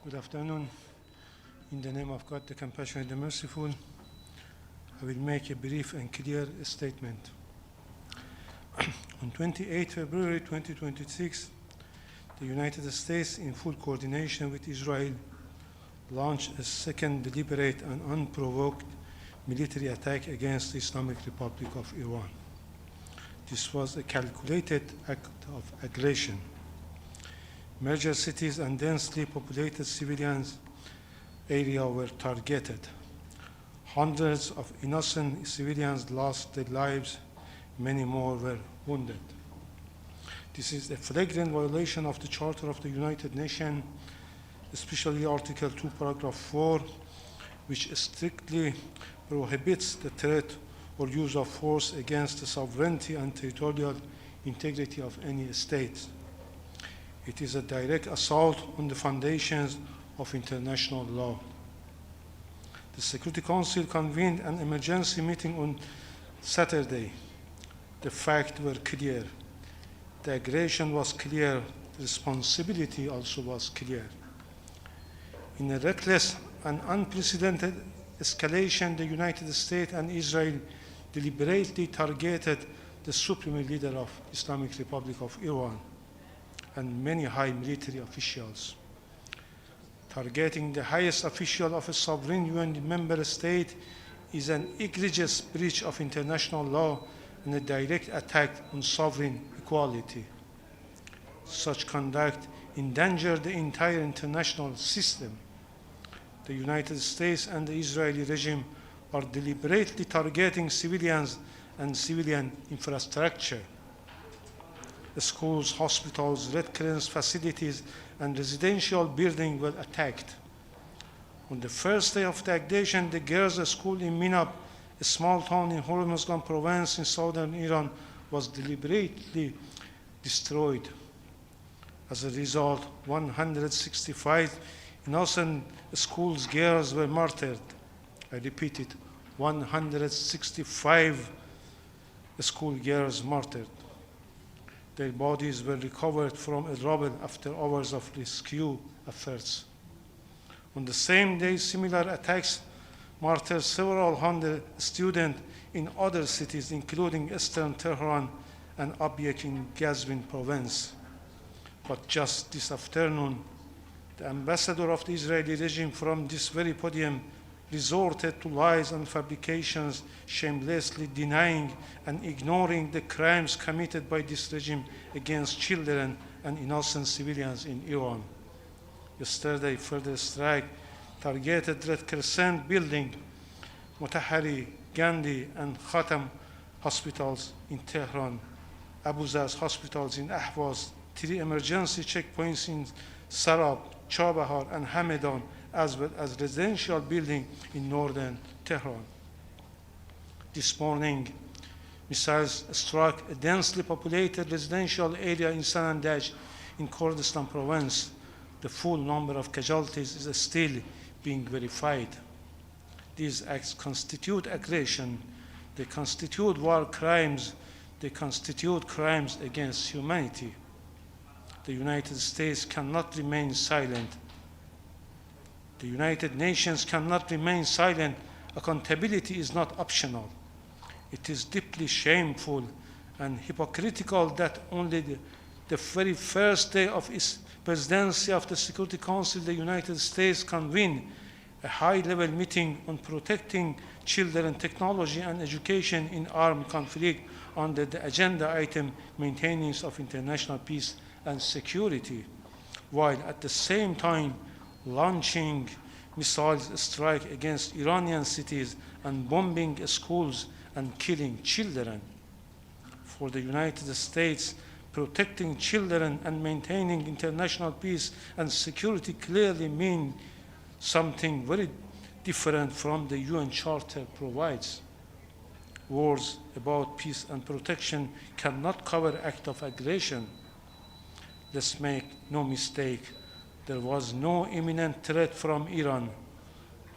Good afternoon. In the name of God, the compassionate and the merciful, I will make a brief and clear statement. On 28 February 2026, the United States, in full coordination with Israel, launched a second deliberate and unprovoked military attack against the Islamic Republic of Iran. This was a calculated act of aggression. Major cities and densely populated civilian areas were targeted. Hundreds of innocent civilians lost their lives, many more were wounded. This is a flagrant violation of the Charter of the United Nations, especially Article 2, Paragraph 4, which strictly prohibits the threat or use of force against the sovereignty and territorial integrity of any state. It is a direct assault on the foundations of international law. The Security Council convened an emergency meeting on Saturday. The facts were clear. The aggression was clear. The responsibility also was clear. In a reckless and unprecedented escalation, the United States and Israel deliberately targeted the supreme leader of Islamic Republic of Iran and many high military officials. Targeting the highest official of a sovereign UN member state is an egregious breach of international law and a direct attack on sovereign equality. Such conduct endangered the entire international system. The United States and the Israeli regime are deliberately targeting civilians and civilian infrastructure. The schools, hospitals, Red Cross facilities, and residential buildings were attacked. On the first day of the aggression, the girls' school in Minab, a small town in Hormozgan province in southern Iran, was deliberately destroyed. As a result, 165 innocent schools girls were martyred. I repeat it, 165 school girls martyred. Their bodies were recovered from a rubble after hours of rescue efforts. On the same day, similar attacks martyred several hundred students in other cities, including eastern Tehran and Abyek in Gazvin province. But just this afternoon, the ambassador of the Israeli regime from this very podium resorted to lies and fabrications, shamelessly denying and ignoring the crimes committed by this regime against children and innocent civilians in Iran. Yesterday, further strike targeted Red Crescent building, Motahari, Gandhi, and Khatam hospitals in Tehran, Abu Zaz hospitals in Ahvaz, 3 emergency checkpoints in Sarab, Chabahar, and Hamadan, as well as residential building in northern Tehran. This morning, missiles struck a densely populated residential area in Sanandaj in Kurdistan province. The full number of casualties is still being verified. These acts constitute aggression. They constitute war crimes. They constitute crimes against humanity. The United States cannot remain silent. The United Nations cannot remain silent. Accountability is not optional. It is deeply shameful and hypocritical that only the very first day of its presidency of the Security Council, the United States convened a high-level meeting on protecting children, technology, and education in armed conflict under the agenda item maintenance of international peace and security, while at the same time launching missiles strike against Iranian cities and bombing schools and killing children. For the United States, protecting children and maintaining international peace and security clearly mean something very different from the UN Charter provides. Words about peace and protection cannot cover acts of aggression. Let's make no mistake. There was no imminent threat from Iran.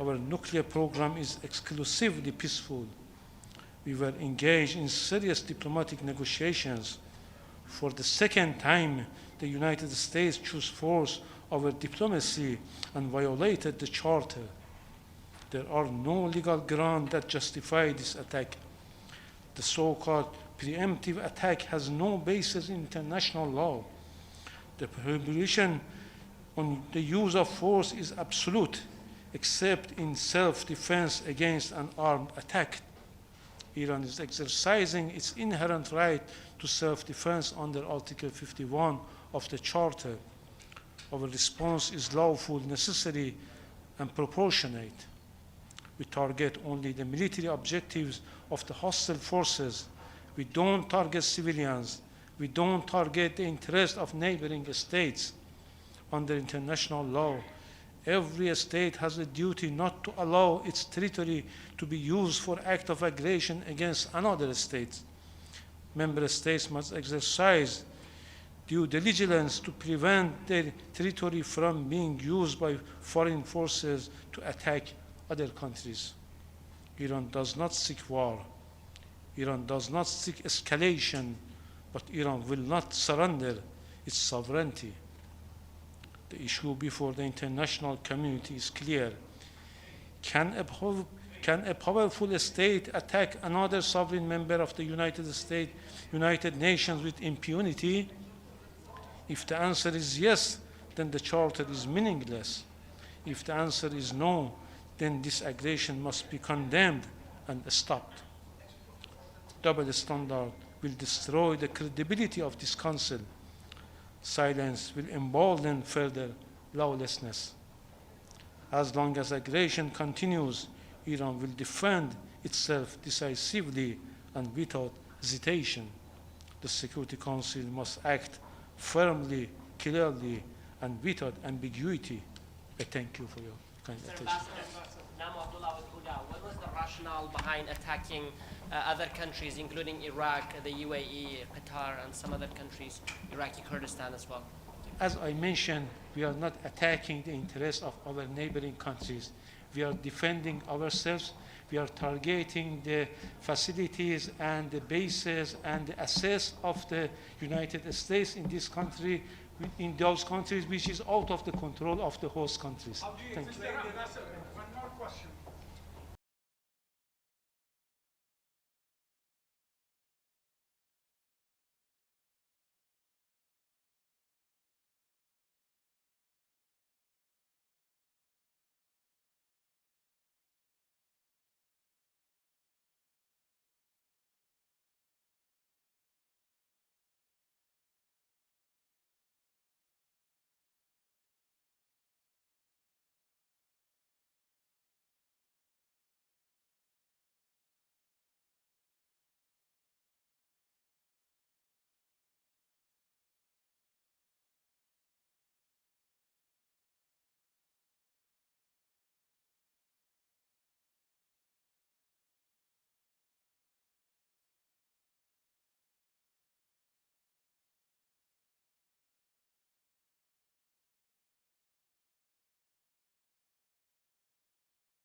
Our nuclear program is exclusively peaceful. We were engaged in serious diplomatic negotiations. For the second time, the United States chose force over diplomacy and violated the Charter. There are no legal grounds that justify this attack. The so-called preemptive attack has no basis in international law. The prohibition on the use of force is absolute, except in self-defense against an armed attack. Iran is exercising its inherent right to self-defense under Article 51 of the Charter. Our response is lawful, necessary, and proportionate. We target only the military objectives of the hostile forces. We don't target civilians. We don't target the interests of neighboring states. Under international law, every state has a duty not to allow its territory to be used for act of aggression against another state. Member states must exercise due diligence to prevent their territory from being used by foreign forces to attack other countries. Iran does not seek war. Iran does not seek escalation, but Iran will not surrender its sovereignty. The issue before the international community is clear. Can a powerful state attack another sovereign member of the United Nations with impunity? If the answer is yes, then the Charter is meaningless. If the answer is no, then this aggression must be condemned and stopped. Double standard will destroy the credibility of this Council. Silence will embolden further lawlessness. As long as aggression continues, Iran will defend itself decisively and without hesitation. The Security Council must act firmly, clearly, and without ambiguity. I thank you for your kind attention. What was the rationale behind attacking other countries, including Iraq, the UAE, Qatar, and some other countries, Iraqi Kurdistan as well? As I mentioned, we are not attacking the interests of our neighboring countries. We are defending ourselves. We are targeting the facilities and the bases and the assets of the United States in this country, in those countries which is out of the control of the host countries. How do you explain the One more question.